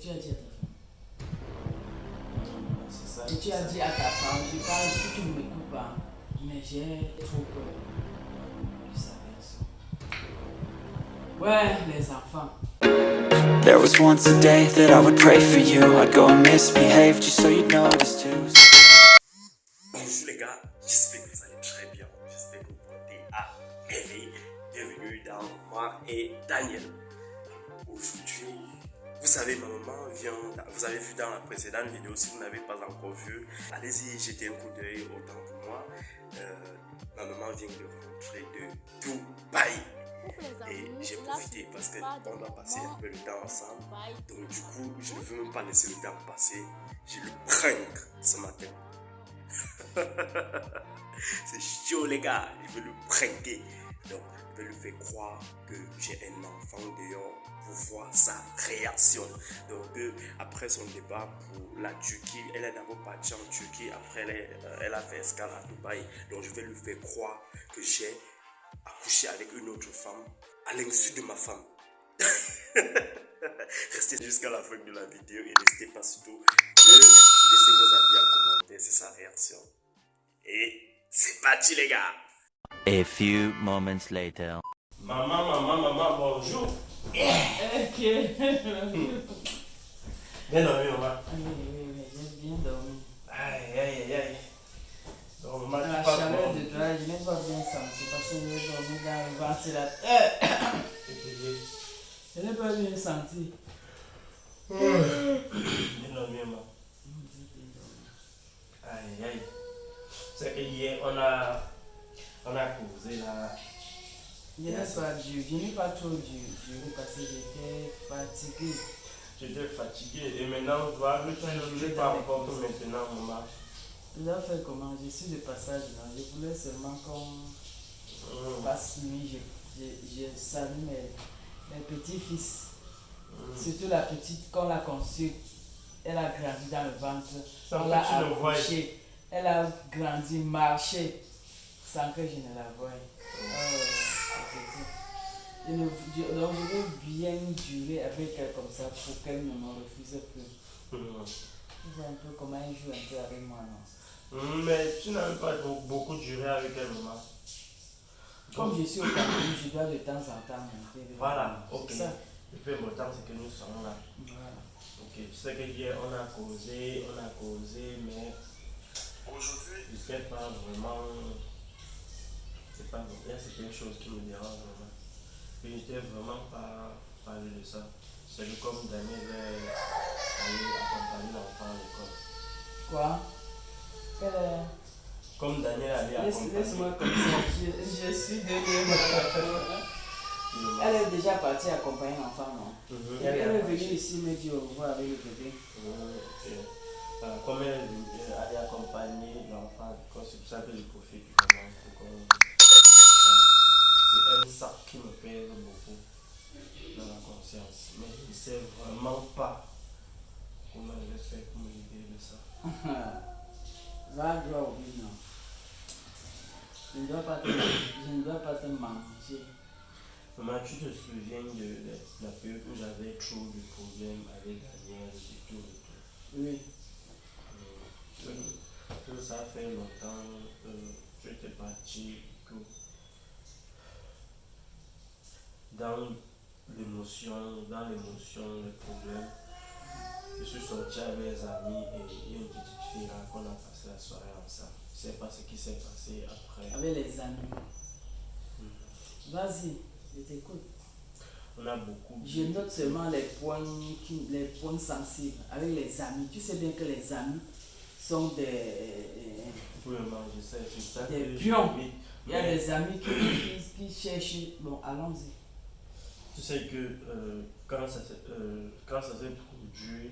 tu as dit à ta femme? C'est ça. Et tu as dit à ta femme, je parle, tu ne m'écoutes pas, mais j'ai trop peur de sa réaction. Ouais, les enfants. There was once a day that I would pray for you. I'd go and misbehave just so you'd notice too. Bonjour les gars, j'espère que vous allez très bien. J'espère que vous portez à merveille. Bienvenue dans moi et Daniel. Aujourd'hui, vous savez, ma maman vient, vous avez vu dans la précédente vidéo, si vous n'avez pas encore vu, allez-y jeter un coup d'œil autant que moi. Ma maman vient de rentrer de Dubaï. Et j'ai profité parce qu'on doit passer un peu le temps ensemble. Donc du coup, je ne veux même pas laisser le temps passer. J'ai le prank ce matin. C'est chaud les gars, je veux le pranker. Donc je vais lui faire croire que j'ai un enfant dehors pour voir sa réaction. Donc après son départ pour la Turquie, elle est d'abord partie en Turquie. Après elle a fait escale à Dubaï. Donc je vais lui faire croire que j'ai accouché avec une autre femme à l'insu de ma femme. Restez jusqu'à la fin de la vidéo et n'hésitez pas surtout de laisser vos avis en commentaire sur sa réaction. Et c'est parti les gars. A few moments later. Maman, bonjour. Ok. Bien dormi maman. Oui, j'ai bien dormi. Aïe. Donc maman, La tu parles chaleur comment? de toi, je n'ai pas bien senti parce que j'ai dormi dans le ventilateur. Je n'ai pas bien senti. Bien dormi maman. Aïe. C'est que hier on a causé là. Je n'ai pas trop duré parce que j'étais fatigué. J'étais fatigué et maintenant je vois que tu ne joues pas encore que maintenant maman. Je dois faire comment? Je suis de passage là. Je voulais seulement qu'on passe nuit. Je salue mes petits-fils. Surtout la petite, qu'on l'a conçue. Elle a grandi dans le ventre. On l'a accouchée. Elle a grandi, marché, sans que je ne la voie. Donc je veux bien durer avec elle comme ça pour qu'elle ne me refuse plus. Tu vois un peu comment elle joue un peu avec moi, non? Mais tu n'as même pas beaucoup duré avec elle maman. Comme je suis au Cameroun, je dois de temps en temps monter. Voilà, ok. Ça. Le plus important c'est que nous sommes là. Voilà. Ok, tu sais que hier on a causé, mais aujourd'hui je sais pas vraiment. C'est pas bon. Il y a certaines choses qui me dérangent vraiment. Je n'étais vraiment pas parler de ça. C'est comme Daniel va aller accompagner l'enfant à l'école. Quoi? Comme Daniel allait accompagner. Laisse-moi comme ça, je suis derrière. Elle est déjà partie accompagner l'enfant, non? Elle est venue ici me dire au revoir avec le bébé. Comme elle allait accompagner l'enfant à l'école, c'est pour ça que je profite du moment pour c'est un sac qui me pèse beaucoup dans la conscience. Mais je ne sais vraiment pas comment je vais faire pour me libérer de ça. Va droit au but, non. Je ne dois pas te mentir. Maman, tu te souviens de la période où j'avais trop de problèmes avec Daniel et tout. Oui. Ça fait longtemps que j'étais parti dans l'émotion, les problèmes. Je suis sorti avec mes amis et une petite fille là qu'on a passé la soirée ensemble. Je ne sais pas ce qui s'est passé après. Avec les amis. Vas-y, je t'écoute. On a beaucoup. Je note seulement les points sensibles avec les amis. Tu sais bien que les amis sont Oui, maman, je sais, c'est ça. Des pions. Il y a des amis qui cherchent. Bon, allons-y. Tu sais que quand ça s'est produit,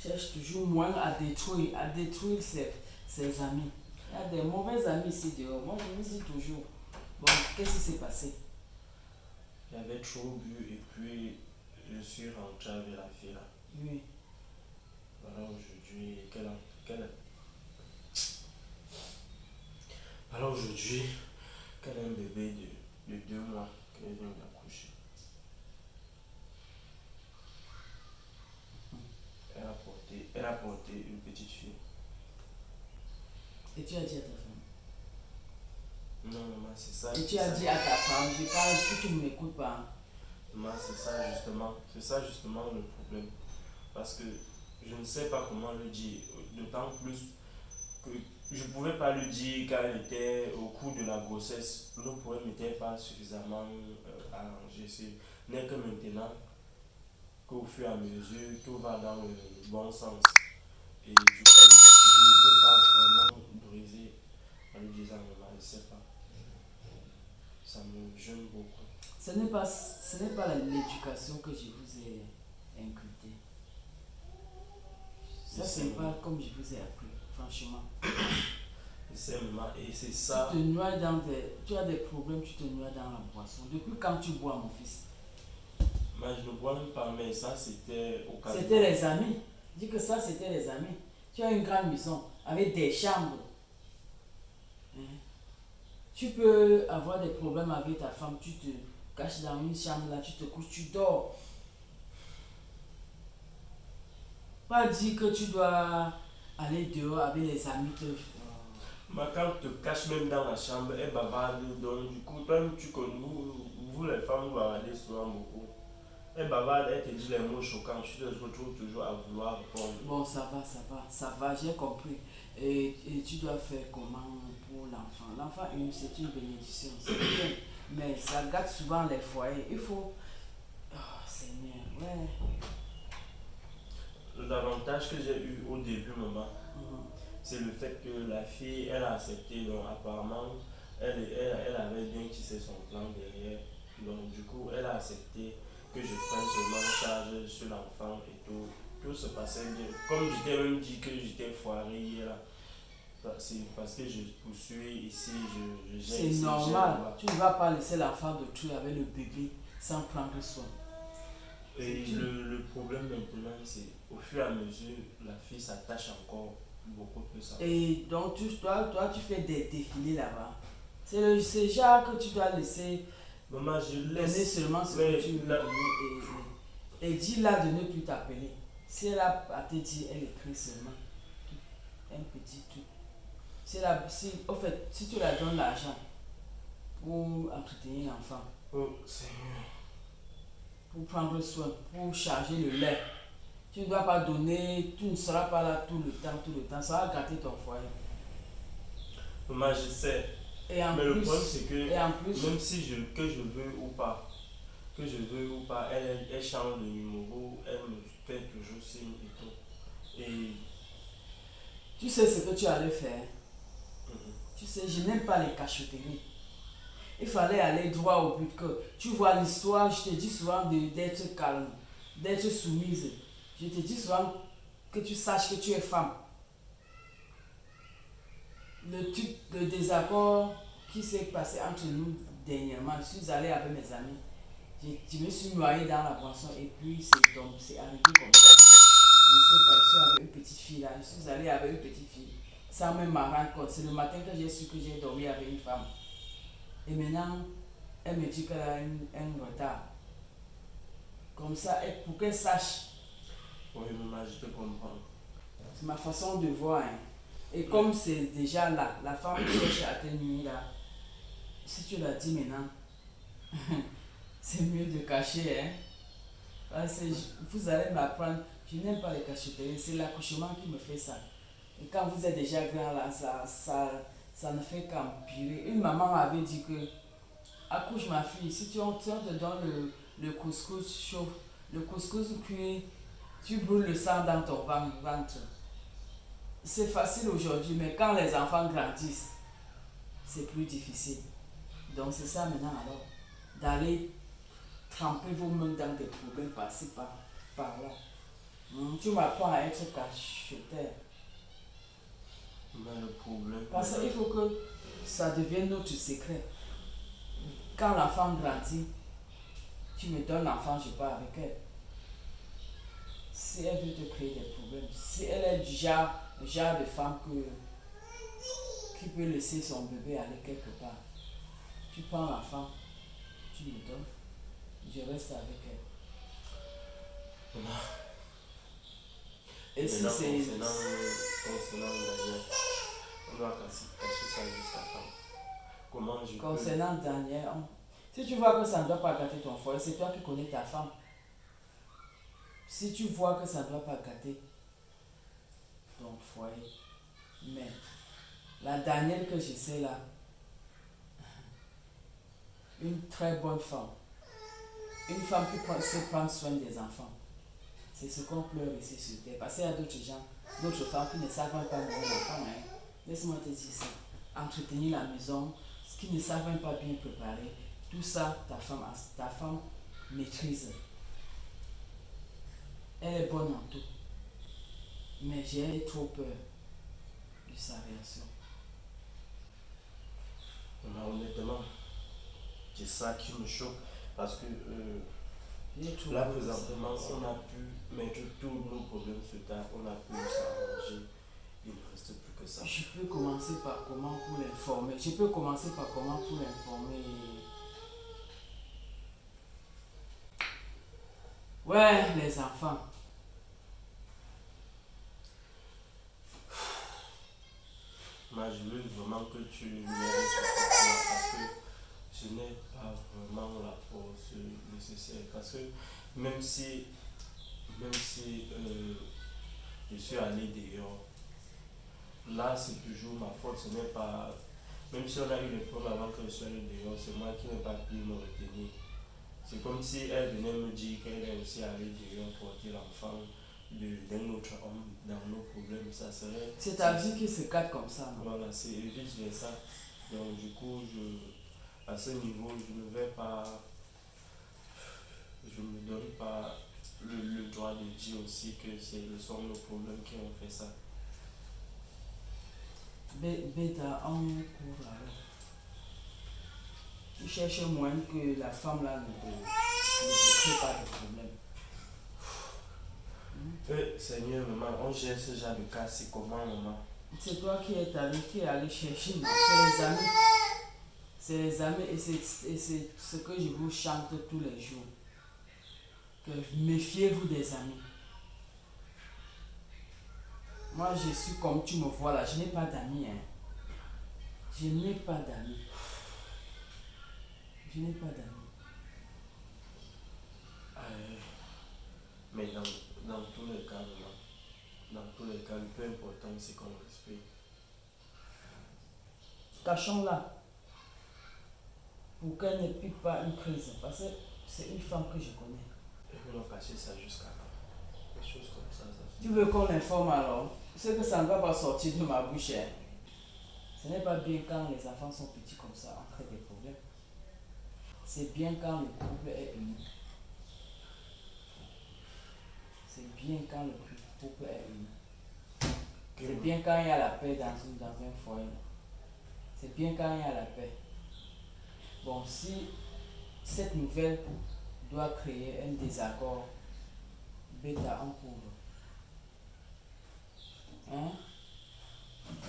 Cherche toujours moins à détruire ses amis. Il y a des mauvais amis ici dehors. Moi, je me dis toujours, bon, qu'est-ce qui s'est passé? j'avais trop bu et puis je suis rentré avec la fille là. Oui. Alors aujourd'hui, qu'elle a un bébé de 2 mois qu'elle vient d'accoucher. Et tu as dit à ta femme? Non, maman, c'est ça. Et tu as dit à ta femme, je parle, tu ne m'écoutes pas. Maman, c'est ça justement. C'est ça justement le problème. Parce que je ne sais pas comment le dire. D'autant plus que je ne pouvais pas le dire quand elle était au cours de la grossesse. Nos problèmes n'étaient pas suffisamment arrangés. Ce n'est que maintenant qu'au fur et à mesure, tout va dans le bon sens. Et du coup, je ne veux pas vraiment briser en lui disant, maman, je ne sais pas. Ça me gêne beaucoup. Ce n'est pas l'éducation que je vous ai inculquée. Ça, ce n'est pas comme je vous ai appris, franchement. C'est maman, et c'est ça. Tu as des problèmes, tu te noies dans la boisson. Depuis quand tu bois, mon fils? Moi, je ne bois même pas, mais ça, c'était au cas. C'était les amis. Dis que ça, c'était les amis. Tu as une grande maison avec des chambres. Hein? Tu peux avoir des problèmes avec ta femme, tu te caches dans une chambre là, tu te couches, tu dors. Pas dire que tu dois aller dehors avec les amis. Mais quand tu te caches même dans la chambre, elle bavarde, donc du coup, toi, tu connais, vous les femmes, vous bavardez souvent beaucoup. Elle bavarde, elle te dit les mots choquants, tu te retrouves toujours à vouloir répondre. Bon, ça va, j'ai compris. Et tu dois faire comment pour l'enfant? L'enfant, c'est une bénédiction, c'est bien. Mais ça gâte souvent les foyers. Il faut. Oh, Seigneur, ouais. L'avantage que j'ai eu au début, maman, Mhm. c'est le fait que la fille, elle a accepté, donc apparemment, elle avait bien tissé son plan derrière. Donc du coup, elle a accepté que je prenne seulement charge sur l'enfant et tout. Tout se passait bien. Comme je t'ai même dit que j'étais foiré hier, c'est parce que je poursuis ici, je gère C'est ici, je gère normal. là-bas. Tu ne vas pas laisser l'enfant de tuer avec le bébé sans prendre soin. Et le problème maintenant, c'est au fur et à mesure, la fille s'attache encore beaucoup plus à moi. Et donc, toi, tu fais des défilés là-bas. C'est genre que tu dois laisser Maman, je donner laisse. seulement ce Mais que tu veux la- donner et dis-la de ne plus t'appeler. Si elle a à te dire, elle écrit seulement un petit truc. Au fait, si tu la donnes l'argent pour entretenir l'enfant, Oh, Seigneur. pour prendre soin, pour charger le lait, tu ne dois pas donner, tu ne seras pas là tout le temps, ça va gâter ton foyer. Maman, je sais. Et en Mais plus, le problème, c'est que et en plus, même si que je veux ou pas, elle change de numéro, elle me fait toujours signe et tout. Et tu sais ce que tu allais faire. mhm. Tu sais, je n'aime pas les cachotteries. Il fallait aller droit au but. Que tu vois l'histoire, je te dis souvent d'être calme, d'être soumise. Je te dis souvent que tu saches que tu es femme. Le désaccord qui s'est passé entre nous dernièrement, je suis allée avec mes amis. Je me suis noyée dans la boisson et puis c'est arrivé comme ça. Je ne sais pas, je suis avec une petite fille là. Je suis allée avec une petite fille. Sans même m'en rendre compte. C'est le matin que j'ai su que j'ai dormi avec une femme. Et maintenant, elle me dit qu'elle a un retard. Comme ça, pour qu'elle sache. Oui, maman, je te comprends. C'est ma façon de voir. Hein. Et comme c'est déjà là, la femme qui cherche à te nuire là, si tu l'as dit maintenant, c'est mieux de cacher. Hein. Parce que vous allez m'apprendre, je n'aime pas les cachotteries, c'est l'accouchement qui me fait ça. Et quand vous êtes déjà grand là, ça ne fait qu'empirer. Une maman m'avait dit que, accouche ma fille, si tu te donnes le couscous chaud, le couscous cuit, tu brûles le sang dans ton ventre. C'est facile aujourd'hui, mais quand les enfants grandissent, c'est plus difficile. Donc c'est ça maintenant alors, d'aller tremper vos mains dans des problèmes par-ci, par-là. Tu m'apprends à être cacheteur. Mais le problème. Parce qu'il faut que ça devienne notre secret. Quand l'enfant grandit, tu me donnes l'enfant, je pars avec elle. Si elle veut te créer des problèmes, si elle est du genre de femme qui peut laisser son bébé aller quelque part, tu prends l'enfant, tu me donnes, je reste avec elle. Et si c'est. Concernant Daniel, On doit cacher ça jusqu'à temps. Comment je peux... Concernant Daniel, si tu vois que ça ne doit pas gâter ton foyer, c'est toi qui connais ta femme. Si tu vois que ça ne doit pas gâter ton foyer, mais la Danielle que je sais là, une très bonne femme, une femme qui sait prendre soin des enfants, c'est ce qu'on pleure ici sur terre. Parce qu'il y a d'autres gens, d'autres femmes qui ne savent même pas nourrir l'enfant. Hein. Laisse-moi te dire ça. Entretenir la maison, ce qui ne savent même pas bien préparer, tout ça, ta femme maîtrise. Elle est bonne en tout. Mais j'ai trop peur de sa réaction. Honnêtement, c'est ça qui me choque. Parce que là, Là, présentement, on a pu mettre tous nos problèmes sur table, on a pu s'arranger. Il ne reste plus que ça. Je peux commencer par comment pour l'informer. Ouais, les enfants. Moi, je veux vraiment que tu m'aides sur ce point parce que je n'ai pas vraiment la force nécessaire. Parce que même si je suis allé dehors, là c'est toujours ma faute. Ce n'est pas. Même si on a eu le problème avant que je sois allé dehors, c'est moi qui n'ai pas pu me retenir. C'est comme si elle venait me dire qu'elle est aussi allée dehors porter l'enfant d'un autre homme dans nos problèmes. Ça serait. C'est ta vie qui se cadre comme ça, non? Voilà, c'est vice versa. Donc du coup, à ce niveau, je ne vais pas, je me donne pas le droit de dire aussi que ce sont nos problèmes qui ont fait ça. Bêta, en cours alors. Tu cherches moins que la femme là ne te crée pas de problème. Seigneur, maman, on gère ce genre de cas, c'est comment, maman? C'est toi qui es allé chercher, non? C'est les amis et c'est ce que je vous chante tous les jours. Que méfiez-vous des amis. Moi, je suis comme tu me vois là, je n'ai pas d'amis. Hein. Je n'ai pas d'amis. Je n'ai pas d'amis. Mais dans tous les cas, maman, dans tous les cas, le plus important, c'est qu'on respecte. Cachons-la. Pour qu'elle ne pique pas une crise. Parce que c'est une femme que je connais. Et on a caché ça jusqu'à quand? Des choses comme ça. Tu veux qu'on l'informe alors? C'est que ça ne va pas sortir de ma bouche. Hein. Ce n'est pas bien quand les enfants sont petits comme ça, on crée des problèmes. C'est bien quand le couple est uni. C'est bien quand le couple est uni. C'est bien quand il y a la paix dans un foyer. C'est bien quand il y a la paix. Bon, si cette nouvelle doit créer un désaccord, bêta en couvre. Hein?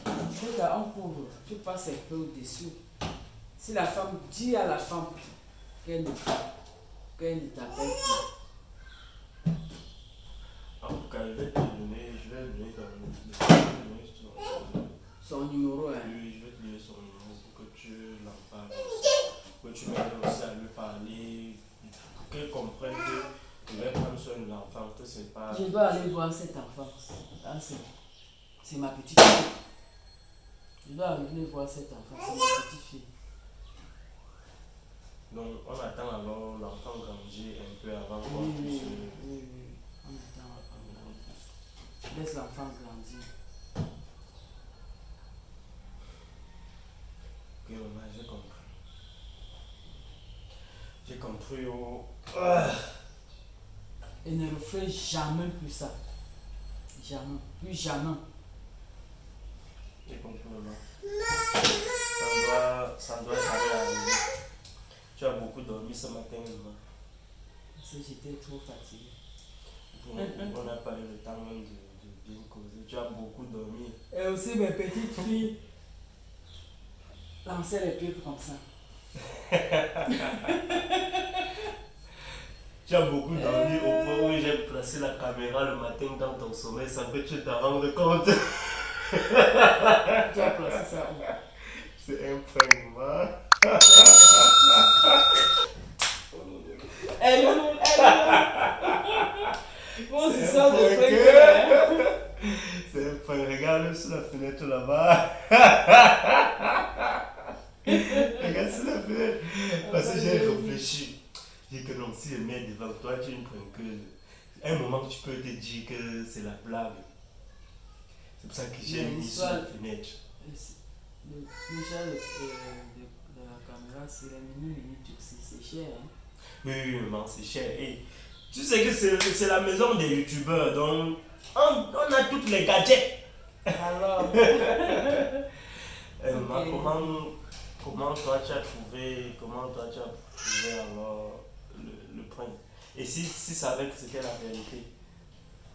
Bêta en couvre, tu passes un peu au-dessus. Si la femme dit à la femme qu'elle ne t'appelle plus. En tout cas, je vais te donner Son numéro, hein. Oui, je vais te donner son numéro pour que tu l'en parles aussi. Pour que tu m'aides aussi à lui parler, pour qu'elle comprenne que je vais prendre soin de l'enfant, que c'est pas... Je dois aller voir cet enfant. Ah, c'est ma petite fille. Je dois aller voir cet enfant, c'est ma petite fille. Donc, on attend alors l'enfant grandir un peu avant qu'on Oui, puisse... oui. On attend l'enfant. Laisse l'enfant grandir. Ok, maman, j'ai compris. J'ai compris, oh... Et ne refais jamais plus ça. Jamais. Plus jamais. J'ai compris, maman. Ça doit jamais arriver. Tu as beaucoup dormi ce matin, maman. Parce que j'étais trop fatiguée. On n'a pas eu le temps même de bien causer. Tu as beaucoup dormi. Et aussi mes petites filles lançaient les pieds comme ça. Tu as beaucoup dormi au point où j'ai placé la caméra le matin dans ton sommeil sans que tu te rendes compte. Tu as placé ça où? C'est un prank, moi. Elle bon, c'est ça de prank. C'est un prank. Regarde sur la fenêtre là-bas. Regarde sur la fenêtre. Parce que j'ai réfléchi. J'ai dit que non, si je mets devant toi, tu es une prankeuse. À un moment, tu peux te dire que c'est la blague. C'est pour ça que j'ai mis sur la fenêtre. Déjà, de la caméra, c'est la limite aussi, c'est cher. Hein? Oui, maman, c'est cher. Et tu sais que c'est la maison des youtubeurs, donc on a toutes les gadgets. Alors, Maman, comment toi tu as trouvé alors le prank? Et si savait que c'était la vérité,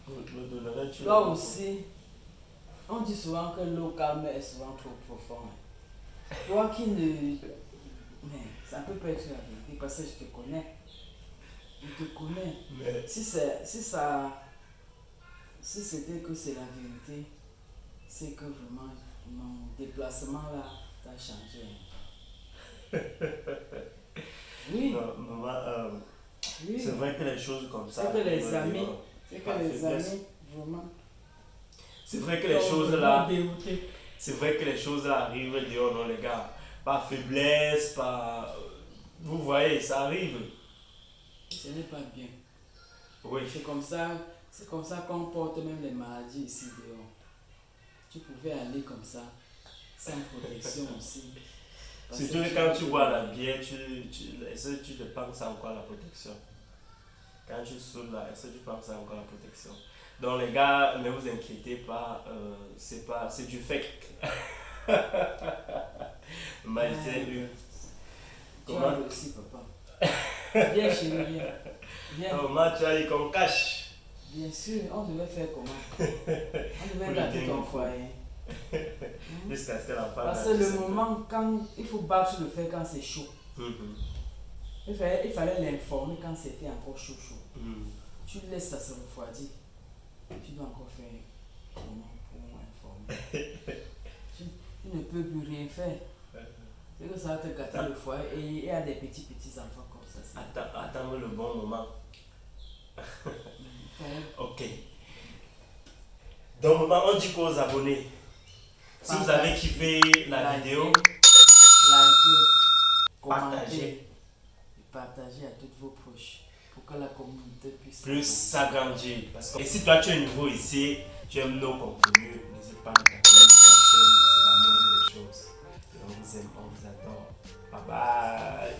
le donnerais-tu? là aussi, on dit souvent que l'eau calme est souvent trop profonde. Toi qui ne... Mais ça peut pas être la vérité parce que je te connais. Je te connais. Mais Si c'était que c'est la vérité, c'est que vraiment mon déplacement là t'a changé. Oui. non, maman, Oui. c'est vrai que les choses comme ça. C'est que les amis, vraiment. C'est vrai que les choses là. C'est vrai que les choses là arrivent et oh non les gars, par faiblesse, par... Vous voyez, ça arrive. Ce n'est pas bien. Oui. C'est comme ça qu'on porte même les maladies ici dehors. Tu pouvais aller comme ça, sans protection aussi. Surtout quand tu bois la bière, est-ce que tu te penses encore à la protection? Quand tu saoules là, est-ce que tu penses encore à la protection? Donc les gars, ne vous inquiétez pas, c'est du fake. Comment aussi, papa? Viens chérie, viens. Comment tu as dit qu'on cache? Bien sûr, on devait faire comment? On devait gâter ton foyer. Jusqu'à ce que la femme... Parce que le moment quand il faut battre le fer quand c'est chaud. Il fallait l'informer quand c'était encore chaud. Tu laisses ça se refroidir. Tu dois encore faire comment pour informer. Tu ne peux plus rien faire. C'est que ça va te gâter le foyer et il y a des petits enfants comme ça. Attends le bon moment. Ok. Donc maman, on dit quoi aux abonnés? Si vous avez kiffé la vidéo, likez, partagez à toutes vos proches pour que la communauté puisse plus s'agrandir. Et si toi tu es nouveau ici, tu aimes nos contenus, n'hésite pas à nous t'abonner sur la chaîne, c'est la moindre des choses. Et on vous aime, on vous adore. Bye bye.